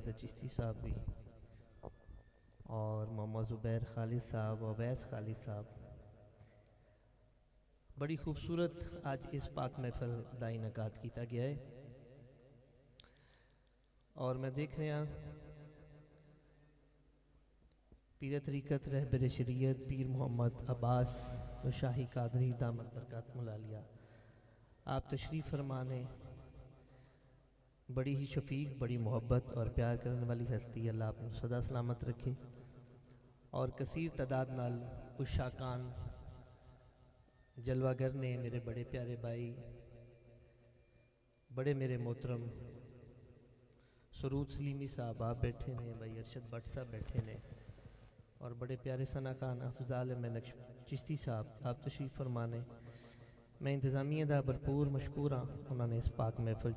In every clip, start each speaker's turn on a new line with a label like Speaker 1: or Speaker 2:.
Speaker 1: हैदर चिश्ती साहब भी और मोहम्मद ज़ुबैर खालिद साहब और अवैस खालिद साहब। बड़ी खूबसूरत आज इस पाक महफिल का इनकाद किया गया है और मैं देख रहा पीर तरीक़त रहबर शरीयत पीर मोहम्मद अब्बास शाही कादरी दामद बरकत मुलालिया आप तशरीफ़ फरमाने। बड़ी ही शफीक बड़ी मोहब्बत और प्यार करने वाली हस्ती अल्लाह आपको सदा सलामत रखे और कसीर तादाद नाल उशाकान जलवागर ने मेरे बड़े प्यारे भाई बड़े मेरे मोहतरम सरूद सलीमी साहब आप बैठे ने, भाई अरशद भट्ट साहब बैठे ने और बड़े प्यारे सना खान अफजाल महलक चिश्ती साहब आप तशरीफ़ फरमाने। मैं इंतज़ामिया का भरपूर मशकूर हाँ, उन्होंने इस पाक महफिल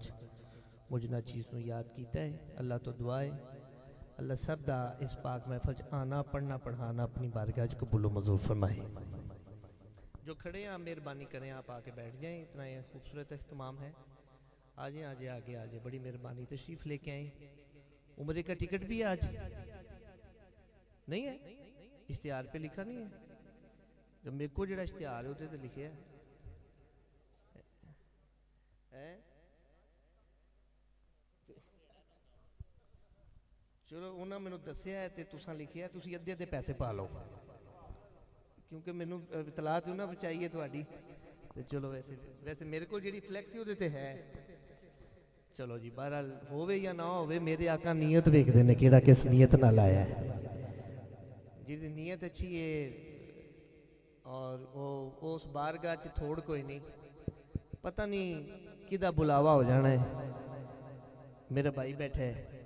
Speaker 1: मुझना चीज़ को याद किया है। अल्लाह तो दुआ है अल्लाह सब दा इस पाक महफिल आना पढ़ना पढ़ाना अपनी बारगाह कबूलो मंजूर फरमाए। जो खड़े हैं मेहरबानी करें आप आके बैठ जाएं, इतना ये खूबसूरत अहतमाम है। आ जाए आगे आगे आ जाए, बड़ी मेहरबानी तशरीफ़ लेके आए। उम्र का टिकट भी आज नहीं है, इश्तिहार पे लिखा नहीं है, जब मेरे को जो इश्तिहार है उसे तो लिखे है। चलो उन्होंने मैनू दसिया है तो तुसा लिखिया तुसी अद्धे अद्धे पैसे पा लो क्योंकि मैनू इतला तो ना चाहिए थोड़ी। तो चलो वैसे वैसे मेरे को जी फ्लैक्स ही उहदे है। चलो जी बहरहाल होवे या ना होवे मेरे आका नीयत वेखदे ने किहड़ा किस नीयत नाल आया है। जिहदी नीयत अच्छी है और वो उस बारगाह च थोड़ कोई नहीं, पता नहीं किदा बुलावा हो जाना है। मेरा भाई बैठा है,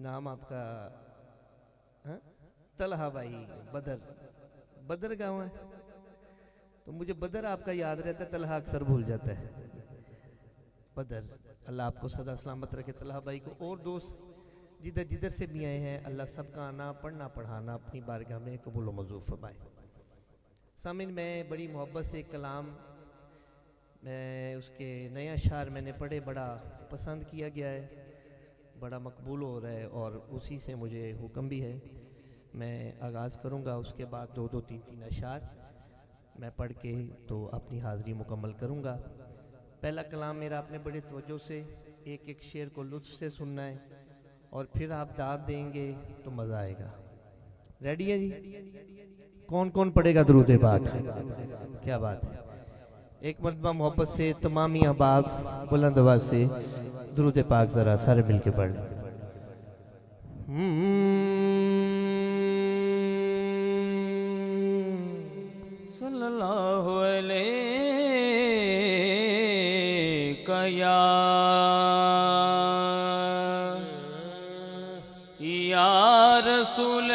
Speaker 1: नाम आपका हाँ? तलहा भाई बदर, बदर गाँव है तो मुझे बदर आपका याद रहता है, तलहा अक्सर भूल जाता है। बदर अल्लाह आपको सदा सलामत रखे तलहा भाई को और दोस्त जिधर जिधर से भी आए हैं अल्लाह सबका आना पढ़ना पढ़ाना अपनी बारगाह में कबूल मंजूर फरमाए। सामिन मैं बड़ी मोहब्बत से कलाम मैं उसके नया अशार मैंने पढ़े, बड़ा पसंद किया गया है, बड़ा मकबूल हो रहा है और उसी से मुझे हुक्म भी है। मैं आगाज़ करूँगा, उसके बाद दो दो तीन तीन अशार मैं पढ़ के तो अपनी हाज़िरी मुकम्मल करूँगा। पहला कलाम मेरा आपने बड़े तवज्जो से एक एक शेर को लुत्फ़ से सुनना है और फिर आप दाद देंगे तो मज़ा आएगा। रेडी है जी? कौन कौन पढ़ेगा दुरूद पाक? क्या बात है। एक मरतबा मोहब्बत से तमामी अहबाब बुलंद आवाज़ से दुरूद पाक ज़रा सारे मिल के पढ़ लें।
Speaker 2: सल्लल्लाहु अलैहि या रसूल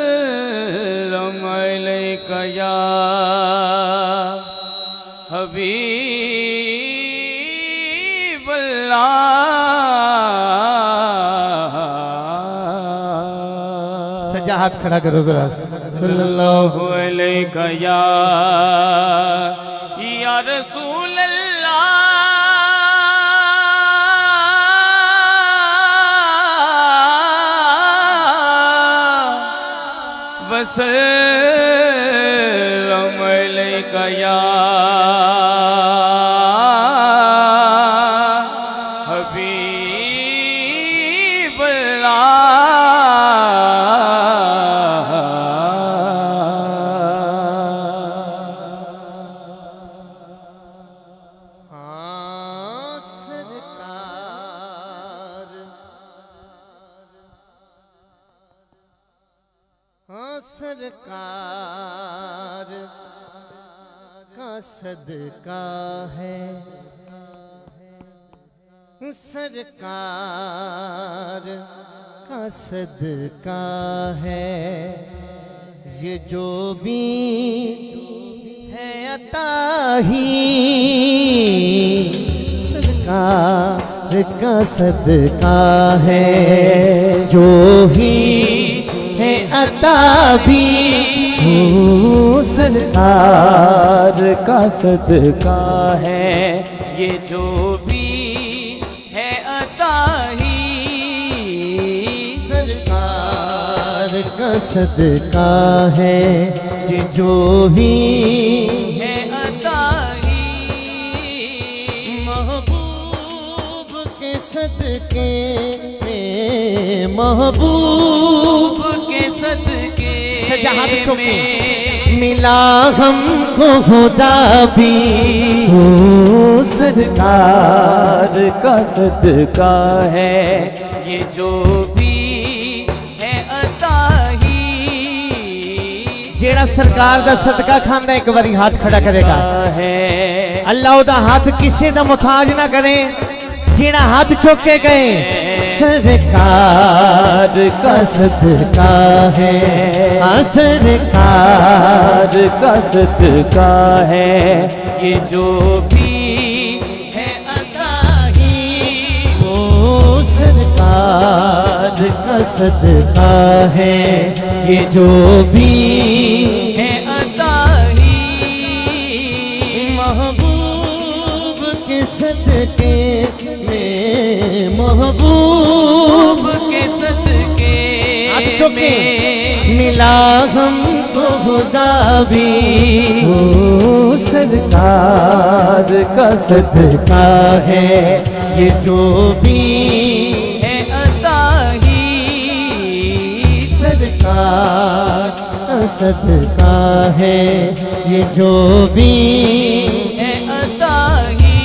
Speaker 2: वसल्लम अलैका या हबीब अल्लाह।
Speaker 1: सजा हाथ खड़ा करो जरा।
Speaker 2: सल्लल्लाहु अलैका या रसूल अल्लाह वसल्लम अलैका या हबीब
Speaker 1: सरकार का सदका है, सरकार का सदका है, ये जो भी है अता ही सरकार का सदका है, जो ही
Speaker 3: है अता भी हो सरकार
Speaker 2: का सदका है ये जो भी है अता ही।
Speaker 3: सरकार का सदका है ये जो भी
Speaker 2: है अता ही।
Speaker 3: महबूब के सदके में महबूब
Speaker 2: के सदके
Speaker 3: सजा हाथ चौके
Speaker 2: में
Speaker 3: मिला हमको खुदा भी हो सरकार
Speaker 2: का सदका है ये जो भी है अता ही।
Speaker 3: जेड़ा सरकार दा सदका खांदा एक बारी हाथ खड़ा करेगा
Speaker 2: है
Speaker 3: अल्लाह दा हाथ किसी दा मुताज ना करे। जेड़ा हाथ चुक के गए सरकार का सदका है हाँ सरकार
Speaker 2: का सदका है ये जो भी है अता ही।
Speaker 3: वो सरकार का सदका है ये जो भी
Speaker 2: है अता ही।
Speaker 3: महबूब के सदके में महबूब
Speaker 2: के सदके
Speaker 3: हाथ चुके मिला हमको खुदा भी हो सरकार का सदका है ये जो भी
Speaker 2: है अता ही।
Speaker 3: सरकार का सदका है ये जो भी
Speaker 2: है अता ही।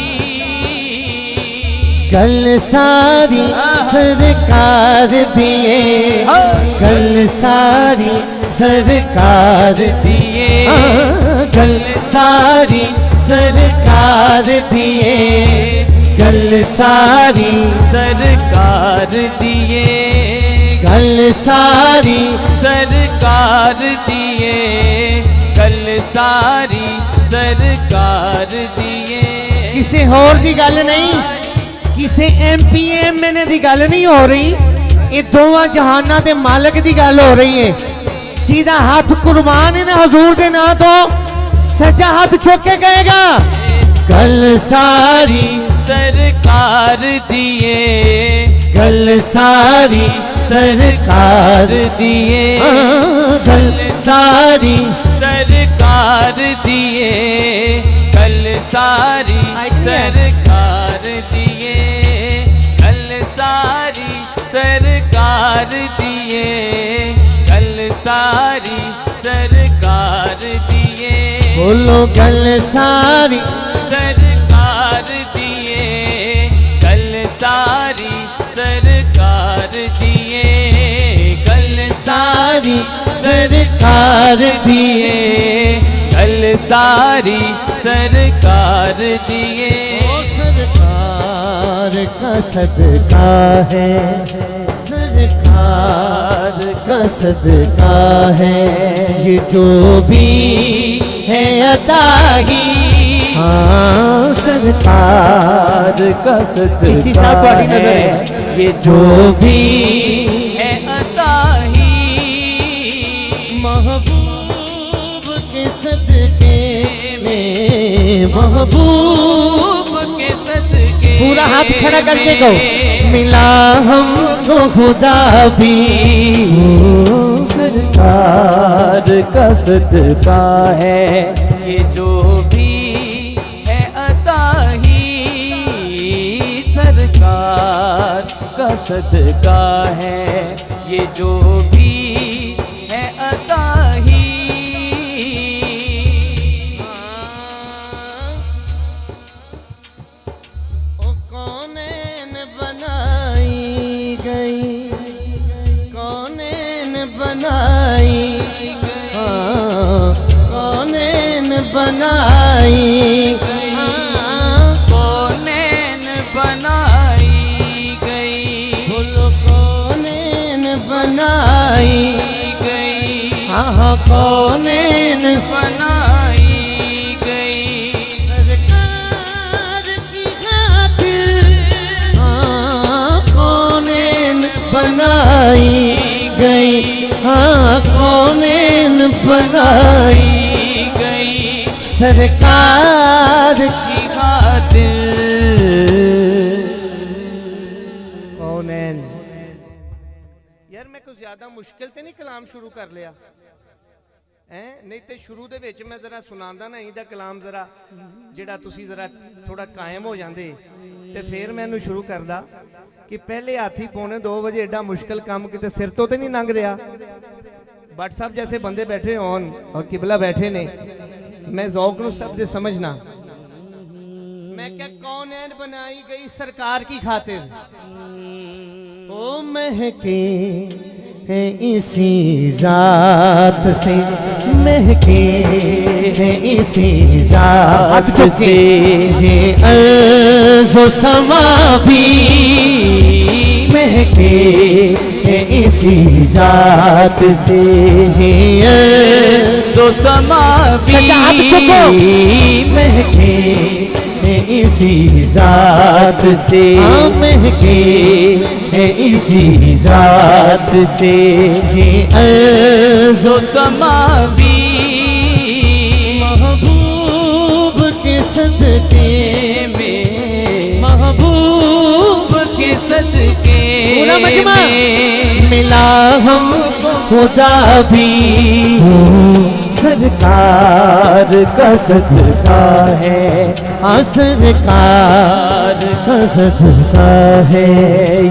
Speaker 3: कल सारी सरकार दिए कल सारी सरकार
Speaker 2: दिए
Speaker 3: कल सारी सरकार दिए कल सारी
Speaker 2: सरकार दिए
Speaker 3: कल सारी
Speaker 2: सरकार दिए कल सारी सरकार दिए।
Speaker 3: किसी होर दी गल नहीं किसी MPMN दी गल नहीं हो रही ये दोवां जहाना दे मालिक दी गल हो रही है। सीधा हाथ कुर्बान है ना हजूर दे ना तो सजा हाथ चुक के कहेगा कल सारी
Speaker 2: सरकार दिए
Speaker 3: कल सारी सरकार
Speaker 2: दिए
Speaker 3: कल सारी
Speaker 2: सरकार दिए कल सारी सरकार दिए कल सारी सरकार दिए कल सारी सरकार दिए।
Speaker 3: बोलो कल सारी
Speaker 2: सरकार दिए कल सारी सरकार दिए कल
Speaker 3: सारी सरकार दिए
Speaker 2: कल सारी सरकार दिए।
Speaker 3: ओ सरकार का सदका है सरकार का सदका है ये जो भी है अता ही हाँ सरकार का सदका है ये जो भी
Speaker 2: है अता ही
Speaker 3: महबूब के सदके में महबूब
Speaker 2: के सदके
Speaker 3: पूरा हाथ खड़ा करके कहो मिला हमको खुदा भी हो सरकार का सदका है
Speaker 2: ये जो भी है अता ही सरकार का सदका है ये जो भी है अता ही।
Speaker 3: ओ कौनेन बनाई गई कौनेन बनाई कौनेन बनाई
Speaker 2: कौनेन बनाई गई
Speaker 3: बोलो कौनेन बनाई
Speaker 2: गई
Speaker 3: हाँ कौनेन
Speaker 2: बनाई गई
Speaker 3: सरकार की खातिर हाँ कौनेन बनाई गई हाँ कौनैन बनाई
Speaker 2: गई
Speaker 3: सरकार
Speaker 2: की खातिर।
Speaker 1: कौनैन। यार मैं कुछ ज्यादा मुश्किल ते नहीं कलाम शुरू कर लिया है? नहीं तो शुरू दे विच मैं जरा सुनांदा ना इहदा कलाम जरा जेड़ा तुसी जरा थोड़ा कायम हो जांदे ते फिर मैं इहनूं शुरू करदा कि पहले हाथी पौने 2 बजे एडा मुश्किल काम किते सिर तो नहीं लंघ रहा। भट्ट साहब जैसे बंदे बैठे होन और किबला बैठे ने, मैं ज़ौक नूं सब दे समझना। मैं क्या कौनैन बनाई गई सरकार की खातिर, ओ महके है इसी जात से, महके है इसी जात से, ये अर्ज़ व समा भी महके है इसी जात से, ये अर्ज़ व समा भी महके है इसी जात से, महके है इसी जात से, ये अर्ज़ व समा भी महबूब के सदके में, महबूब के सदके में मिला हम खुदा भी, सरकार का सदका है, हाँ सरकार का सदका है,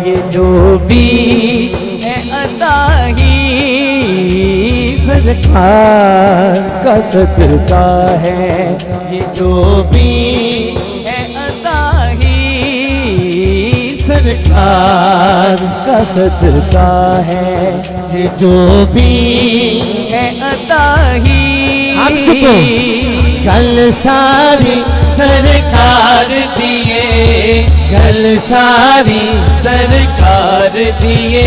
Speaker 1: ये जो भी
Speaker 2: है अता ही
Speaker 3: सरकार का सदका है,
Speaker 2: ये जो भी है अता ही
Speaker 3: सरकार का सदका है, ये जो भी
Speaker 2: है अता ही।
Speaker 3: आप चुको कल सारी सरकार
Speaker 2: दिए,
Speaker 3: कल सारी
Speaker 2: सरकार दिए,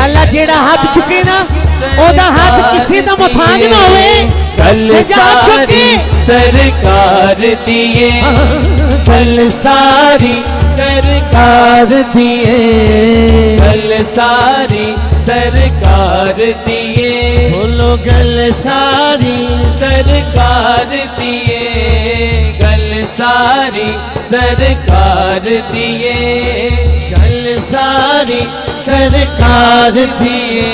Speaker 3: अल्लाह जेड़ा हाथ चुके ना ओदा हाथ किसी दा मुताज ना होवे,
Speaker 2: कल सारी सरकार दिए,
Speaker 3: कल सारी
Speaker 2: सरकार
Speaker 3: दिए,
Speaker 2: कल सारी सरकार दिए,
Speaker 3: बोलो गल सारी
Speaker 2: सरकार दिए, गल सारी सरकार दिए,
Speaker 3: गल सारी सरकार दिए,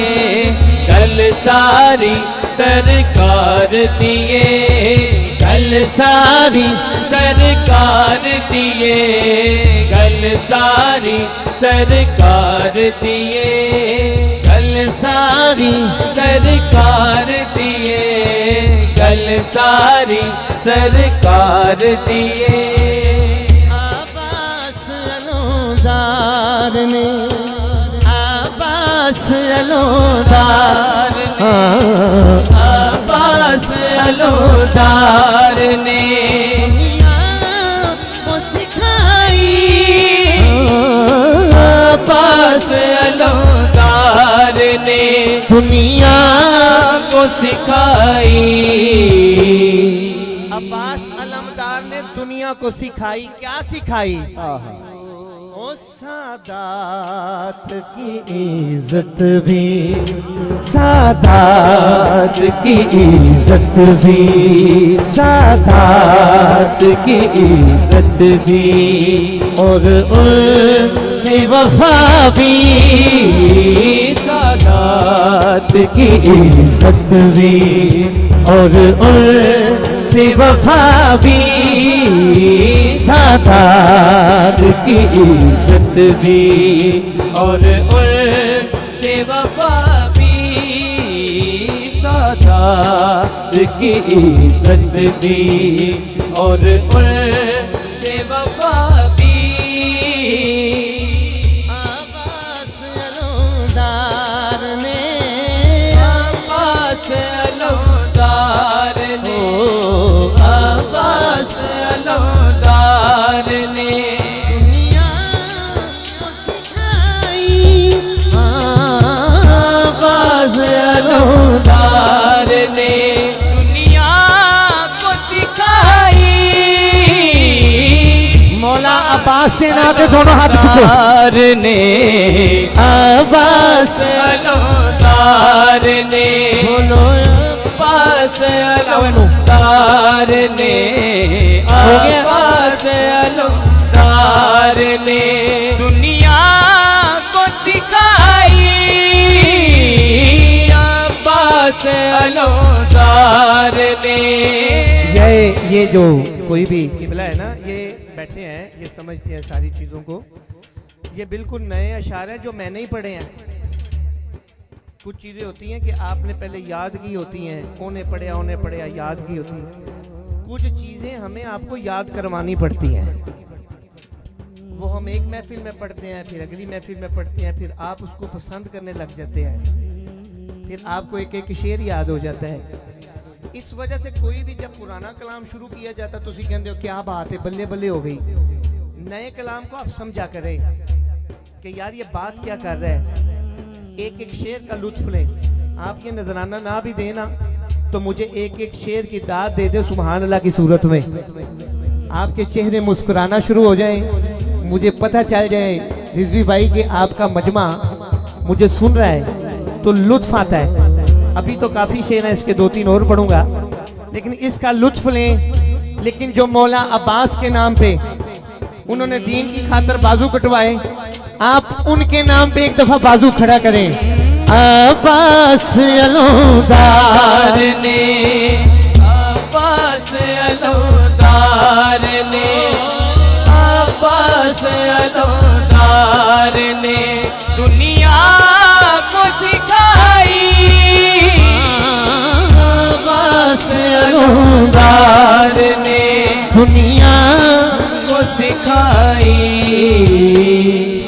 Speaker 2: गल सारी सरकार दिए,
Speaker 3: गल सारी
Speaker 2: सरकार दिए, गल सारी सरकार दिए,
Speaker 3: गल सारी
Speaker 2: सरकार दिए, गल सारी सरकार दिए।
Speaker 3: आबास अलोदार ने, आबास अलोदार
Speaker 2: अब्बास अलोदार ने
Speaker 3: वो सिखाई,
Speaker 2: अब्बास अलोदार ने
Speaker 3: दुनिया
Speaker 2: को सिखाई,
Speaker 1: अब्बास अलमदार ने दुनिया को सिखाई। क्या सिखाई? ओ सादात की इज्जत भी, सादात की इज्जत भी, सादात की इज्जत भी, और उनसे वफा भी, सादात की इज्जत भी, और उनसे वफा भी, सादात की इज्जत भी,
Speaker 2: और उनसे वफा भी, सादात की इज्जत भी, और उनसे वफा भी।
Speaker 3: आबास अलोदार ने,
Speaker 2: अब्बास अलोदार ने, अब्बास अलोदार ने
Speaker 3: दुनिया को सिखाई, आबास
Speaker 2: अलोदार ने दुनिया को सिखाई।
Speaker 3: मौला अब्बास अब्बास से ना के दोनों हाथ चुको
Speaker 2: ने
Speaker 3: अब्बास
Speaker 2: अलमदार ने
Speaker 3: बोलो
Speaker 2: अब्बास अलमदार ने
Speaker 3: गया?
Speaker 2: अब्बास अलमदार ने दुनिया को सिखाई अब्बास अलमदार ने।
Speaker 3: ये जो कोई भी किबला है ना, ये बैठे हैं, ये समझते हैं सारी चीजों को। ये बिल्कुल नए अशार हैं जो मैंने ही पढ़े हैं। कुछ चीजें होती हैं कि आपने पहले याद की होती हैं, उन्हें पढ़ा याद की होती है। कुछ चीजें हमें आपको याद करवानी पड़ती हैं। वो हम एक महफिल में पढ़ते हैं, फिर अगली महफिल में पढ़ते हैं, फिर आप उसको पसंद करने लग जाते हैं, फिर आपको एक एक शेर याद हो जाता है। इस वजह से कोई भी जब पुराना कलाम शुरू किया जाता तो कहते हो क्या बात है, बल्ले बल्ले हो गई। नए कलाम को आप समझा करें कि यार ये बात क्या कर रहा है। एक एक शेर का लुत्फ लें। आप ये नजराना ना भी देना तो मुझे एक एक शेर की दाद दे दे सुभान अल्लाह की सूरत में। आपके चेहरे मुस्कुराना शुरू हो जाए, मुझे पता चल जाए रिजवी भाई कि आपका मजमा मुझे सुन रहा है तो लुत्फ आता है। अभी तो काफी शेर है, इसके 2-3 और पढ़ूंगा, लेकिन इसका लुत्फ लें। लेकिन जो मौला अब्बास के नाम पे उन्होंने दीन की खातर बाजू कटवाए, आप उनके नाम पे एक दफा बाजू खड़ा करें। अब्बास अलमदार
Speaker 2: ने अब्बास अलमदार ने अब्बास अलमदार ने दुनिया को सिखाई
Speaker 3: अब्बास अलमदार
Speaker 2: ने
Speaker 3: दुनिया
Speaker 2: को सिखाई।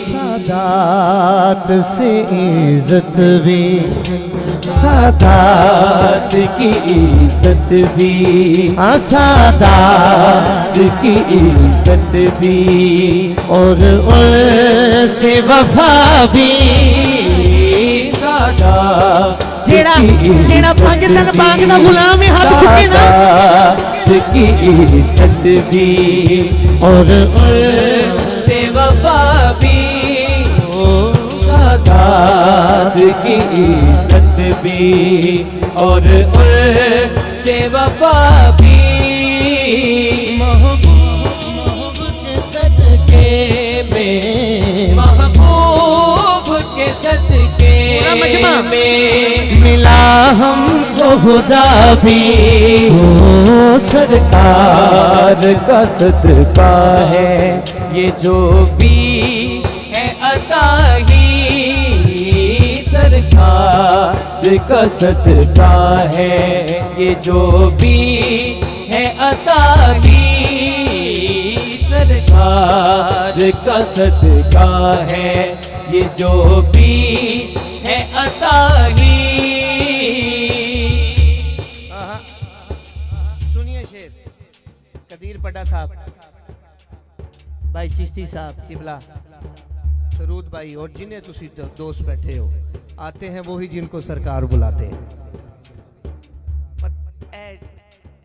Speaker 3: सादात से इज्जत भी, सादात
Speaker 2: की इज्जत भी,
Speaker 3: सादात
Speaker 2: की इज्जत भी
Speaker 3: और से वफा भी। जेड़ा जेड़ा 5 दिन पाक दा गुलाम है, हाथ चुके ना
Speaker 2: की इज्जत भी
Speaker 3: और
Speaker 2: से वफा भी। सादात की इज्जत भी और से वफा भी।
Speaker 3: महबूब के सदके में,
Speaker 2: महबूब के सदके में
Speaker 3: मिला हमको खुदा भी। ओ
Speaker 2: सरकार का सदका है ये जो भी है अता ही। सरकार का सदका है ये जो भी है अता ही। सरकार का सदका है ये जो भी है अता ही।
Speaker 3: सुनिए शेर कदीर पड्डा साहब, भाई चिश्ती साहब किबला, सरूद भाई और जिन्हें तुसी दोस्त बैठे हो, आते हैं वही जिनको सरकार बुलाते हैं।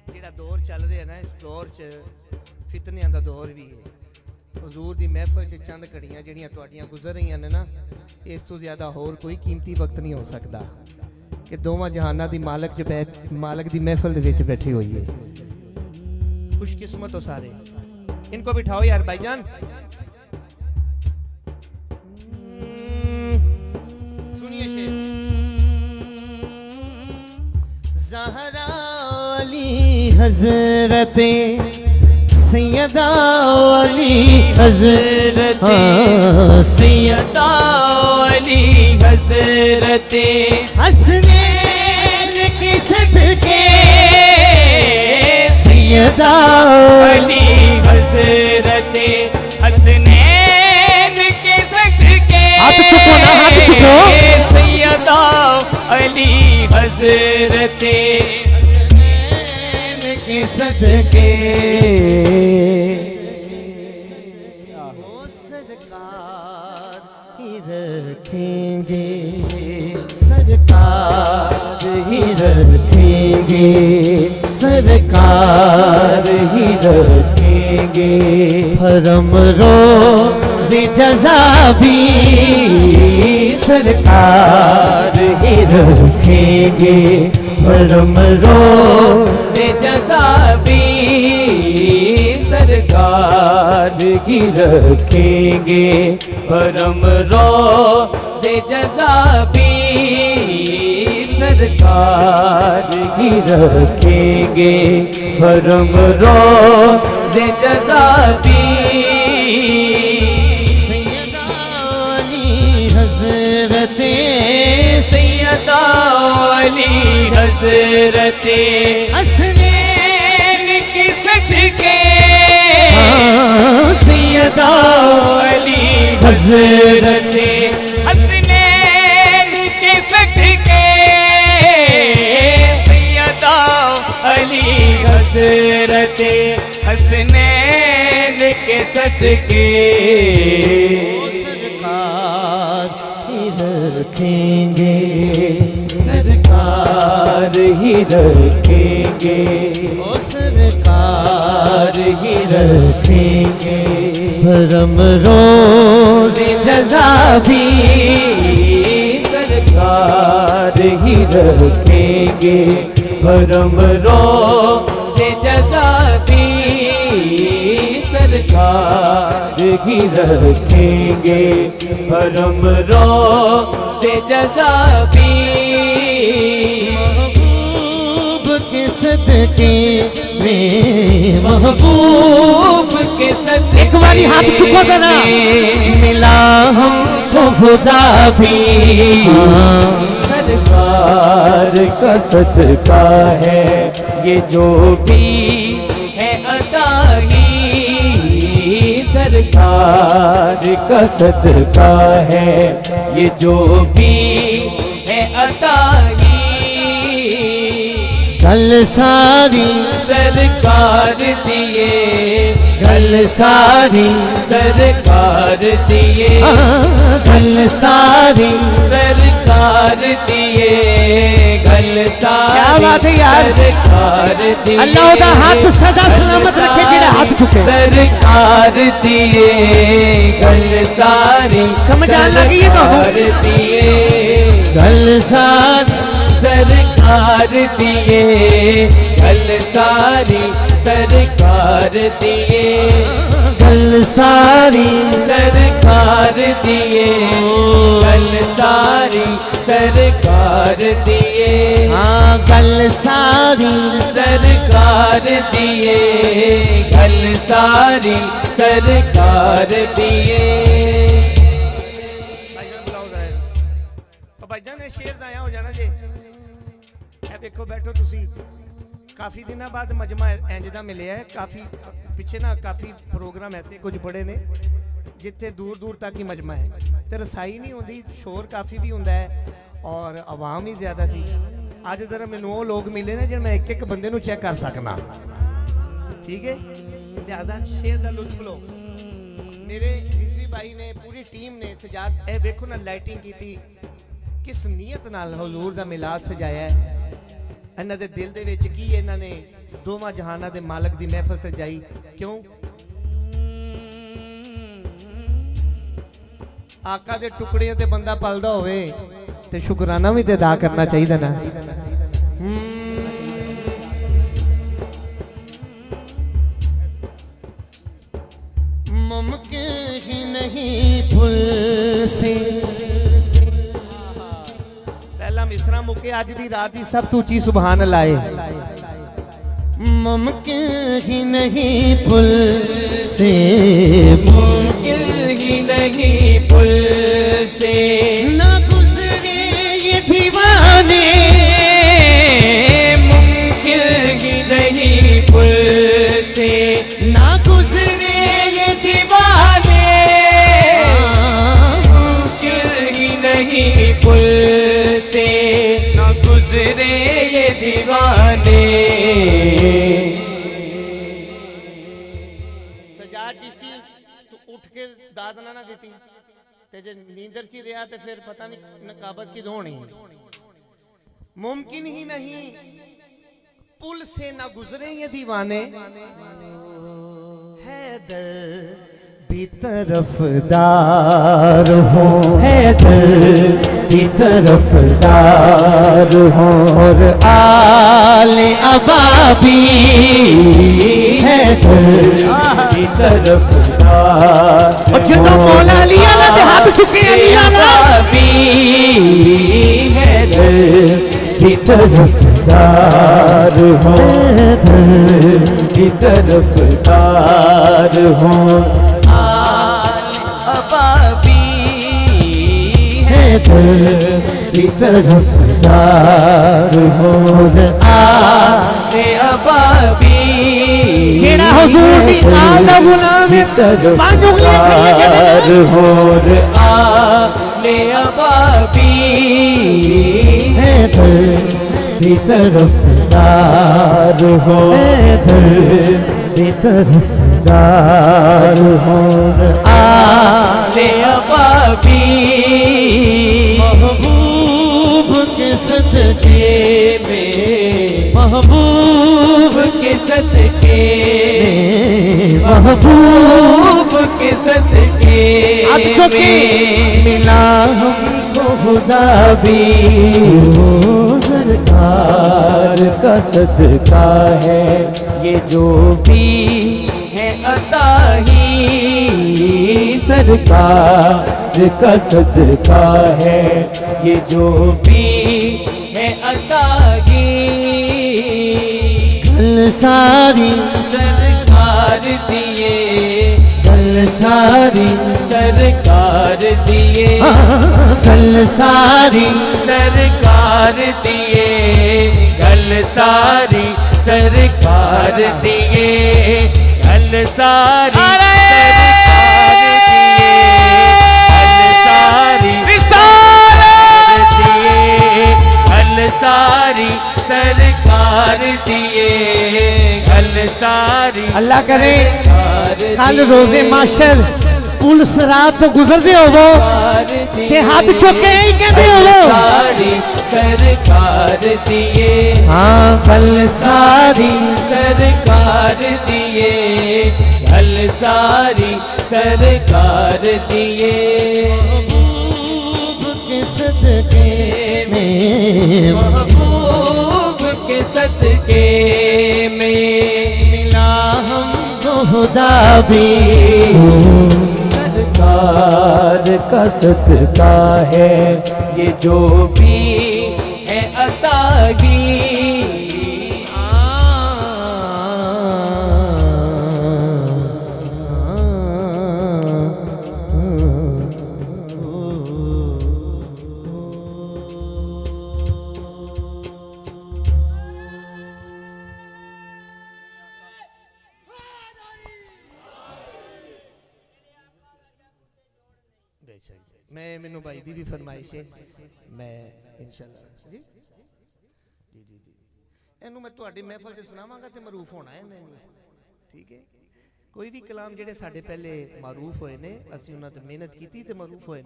Speaker 3: जेड़ा दौर चल रहा है ना, इस दौर च फितनियां दा दौर भी है। हुजूर दी महफिल च चंद घड़ियां ਜਿਹੜੀਆਂ ਤੁਹਾਡੀਆਂ गुजर रही ने ना, इस तो ज्यादा होर कोई कीमती वक्त नहीं हो सकता कि दोवां जहाना दी मालक मालक दी महफिल दे विच बैठी हुई है। खुशकिस्मत हो सारे। इनको बिठाओ यार भाईजान। सुनिए शेर। ज़हरा अली हजरते सैयदा अली हजरत,
Speaker 2: सैयदा अली हजरत
Speaker 3: हसनैन के सदके सैयदा
Speaker 2: अली हजरत, हसनैन के सदके
Speaker 3: हाथ चुको ना, हाथ चुको।
Speaker 2: सैयदा अली हजरत
Speaker 3: के सदके वो सरकार ही रखेंगे, सरकार ही रखेंगे, सरकार ही रखेंगे।
Speaker 2: रखेंगे।
Speaker 3: भरम रोज़ जज़ा भी सरकार ही रखेंगे। भरम रोज़
Speaker 2: जज़ा भी सरकार ही रखेंगे। परम रोज़े जज़ा भी सरकार ही रखेंगे। परम रोज़े जज़ा भी
Speaker 3: सैयदा अली हज़रते
Speaker 2: सैयदा अली हज़रते
Speaker 3: हसनैन
Speaker 2: की सदके
Speaker 3: सैयदा
Speaker 2: अली हज़रते हसनैन के सदके सैयदा अली हज़रते हसनैन के सदके
Speaker 3: सरकार ही रखेंगे।
Speaker 2: सरकार ही रखेंगे।
Speaker 3: ओ सरकार ही रखेंगे। भरम रोज़ जज़ा भी
Speaker 2: सरकार ही रखेंगे। परम रोज़े जज़ा भी सरकार ही रखेंगे। परम रोज़े जज़ा भी
Speaker 3: महबूब के सदके में महबूब
Speaker 2: के सदके
Speaker 3: एक बारी हाथ चुका देना मिला हमको खुदा भी।
Speaker 2: सरकार का सदका है ये जो भी है अता ही। सरकार का सदका है ये जो भी है अता ही।
Speaker 3: गल सारी
Speaker 2: सरकार दिए
Speaker 3: गल सारी
Speaker 2: सरकार दिए
Speaker 3: गल सारी
Speaker 2: सरकार दिए गल सारी
Speaker 3: क्या बात है यार।
Speaker 2: सरकार दिए
Speaker 3: अल्लाह दा हाथ सदा सलामत रखे जेड़ा हाथ चुके।
Speaker 2: सरकार दिए गल सारी
Speaker 3: समझ आने लगी है तो
Speaker 2: सरकार दिए
Speaker 3: गल सारी
Speaker 2: सरकार दिए गल सारी सरकार दिए
Speaker 3: गल सारी
Speaker 2: सरकार दिए गल सारी सरकार दिए
Speaker 3: हाँ गल सारी
Speaker 2: सरकार दिए गल सारी सरकार दिए।
Speaker 1: भाईजान ने शेर दाया हो जाना जे देखो बैठो तुसी काफी दिनों बाद मजमा इंज दा मिले है। काफी पिछे ना काफी प्रोग्राम ऐसे कुछ बड़े ने जिथे दूर दूर तक ही मजमा है तो रसाई नहीं होती, शोर काफी भी होंदा है और आवाम ही ज्यादा सी। अज जरा मैनू वो लोग मिले ने जो मैं एक एक बंदे नू चेक कर सकना, ठीक है। लिहाजा शेर दा लुत्फ लो। मेरे रिजवी भाई ने पूरी टीम ने सजाद ए देखो ना लाइटिंग की थी, किस नीयत नाल हजूर दा मिलाद सजाया है। इन्हां दे दिल दे विच की इन्हां ने दोवां जहानां दे मालक दी महफिल सजाई क्यों? आका दे टुकड़े ते बंदा पलदा होवे ते शुकराना भी ते अदा करना चाहिए ना।
Speaker 3: मुमकिन ही नहीं भूल से
Speaker 1: पहला मिसरा मुके अज दी रात ही सब तू ऊंची सुभान अल्लाह।
Speaker 3: मुमकिन ही नहीं भूल से
Speaker 2: मुमकिन ही नहीं पुल से
Speaker 3: ना गुजरे ये दीवाने।
Speaker 2: मुमकिन ही नहीं पुल से
Speaker 3: ना गुजरे ये
Speaker 2: दीवाने। मुमकिन ही नहीं पुल से न गुजरे ये दीवाने।
Speaker 1: सजा चिश्ती तू उठ के दाद ना देती ते जे नींदर ची रहा ते फिर पता नहीं नकाबत की होनी। मुमकिन ही नहीं पुल से ना गुजरे ये दीवाने,
Speaker 3: भी तरफदार हो, हैदर भी तरफदार हो, और आले अबाबी हैदर
Speaker 2: की तरफदार
Speaker 3: और जब मौला अली आला दे हाथ चुके अली आला
Speaker 2: हैदर की तरफदार हो, की तरफदार हो, आले अबाबी हैदर की तरफदार हो, आले अबाबी
Speaker 3: जेड़ा हुजूर दी आला गुलाम पांच
Speaker 2: तरफदार हो, आले अबाबी भी तरफदार हो, भी तरफदार हो, आले अबाबी महबूब के सदके में, महबूब के सदके, महबूब के सदके में मिला हमको खुदा भी, सरकार का सदका है ये जो भी है अता ही, सरकार का सदका है ये जो भी है अता ही,
Speaker 3: गल सारी
Speaker 2: सरकार दिए, गल सारी सरकार दिए,
Speaker 3: गल सारी
Speaker 2: सरकार दिए, गल सारी सरकार दिए, गल सारी सरकार दिए, गल सारी सरकार दिए, गल सारी सरकार दिए, गल सारी
Speaker 3: अल्लाह करे कल रोजे माशर पुल सरात तो गुजरते होवो ते हाथ चुके ही कहते होवो,
Speaker 2: सरकार दिए,
Speaker 3: हाँ कल सारी
Speaker 2: सरकार दिए, गल सारी सरकार दिए,
Speaker 3: महबूब के सदके में,
Speaker 2: महबूब के सदके में
Speaker 3: मिला हमको खुदा भी,
Speaker 2: सरकार का सदका है ये जो भी है अता ही,
Speaker 1: मैं मैनू भाई दी भी फरमाइश है, मैं इंशाल्लाह जी जी जी जी इनू मैं तुहाडी महफिल च सुनावांगा ते मरूफ होना है नहीं, ठीक है। कोई भी कलाम जेडे साडे पहले मारूफ होए ने असीं उन्हां ते मेहनत कीती ते मारूफ होए,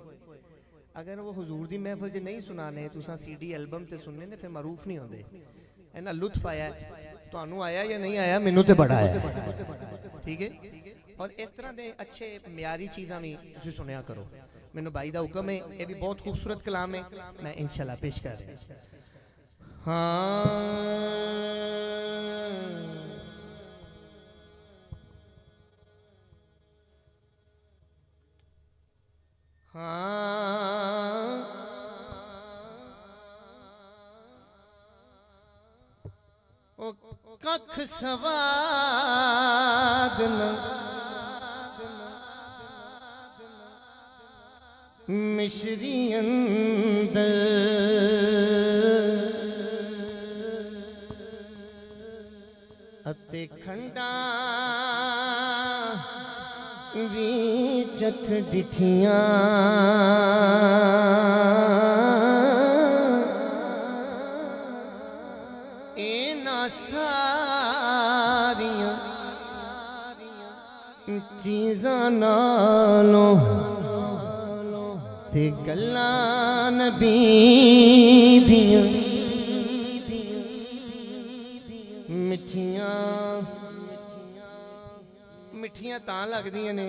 Speaker 1: अगर वो हुजूर दी महफिल च नहीं सुनाने तुसां सीडी एल्बम ते सुनने ने फिर मारूफ नहीं होंदे। इन्ना लुत्फ आया तुहानू आया या नहीं आया, मैनू ते बड़ा आया, ठीक है। और इस तरह दे अच्छे म्यारी चीज़ां भी तुसीं सुनिया करो। मैनू भाई दा हुक्म है, ये भी बहुत खूबसूरत कलाम है, मैं इंशाल्लाह पेश कर रहा हाँ। ओ कख सवाद न मिश्री अंदर अते खंडा भी चख डिठियां इना सारियां चीज़ां नालों ते गल्लां नबी दियां मिठियां
Speaker 3: ਮਿੱਠੀਆਂ ਤਾਂ ਲੱਗਦੀਆਂ ਨੇ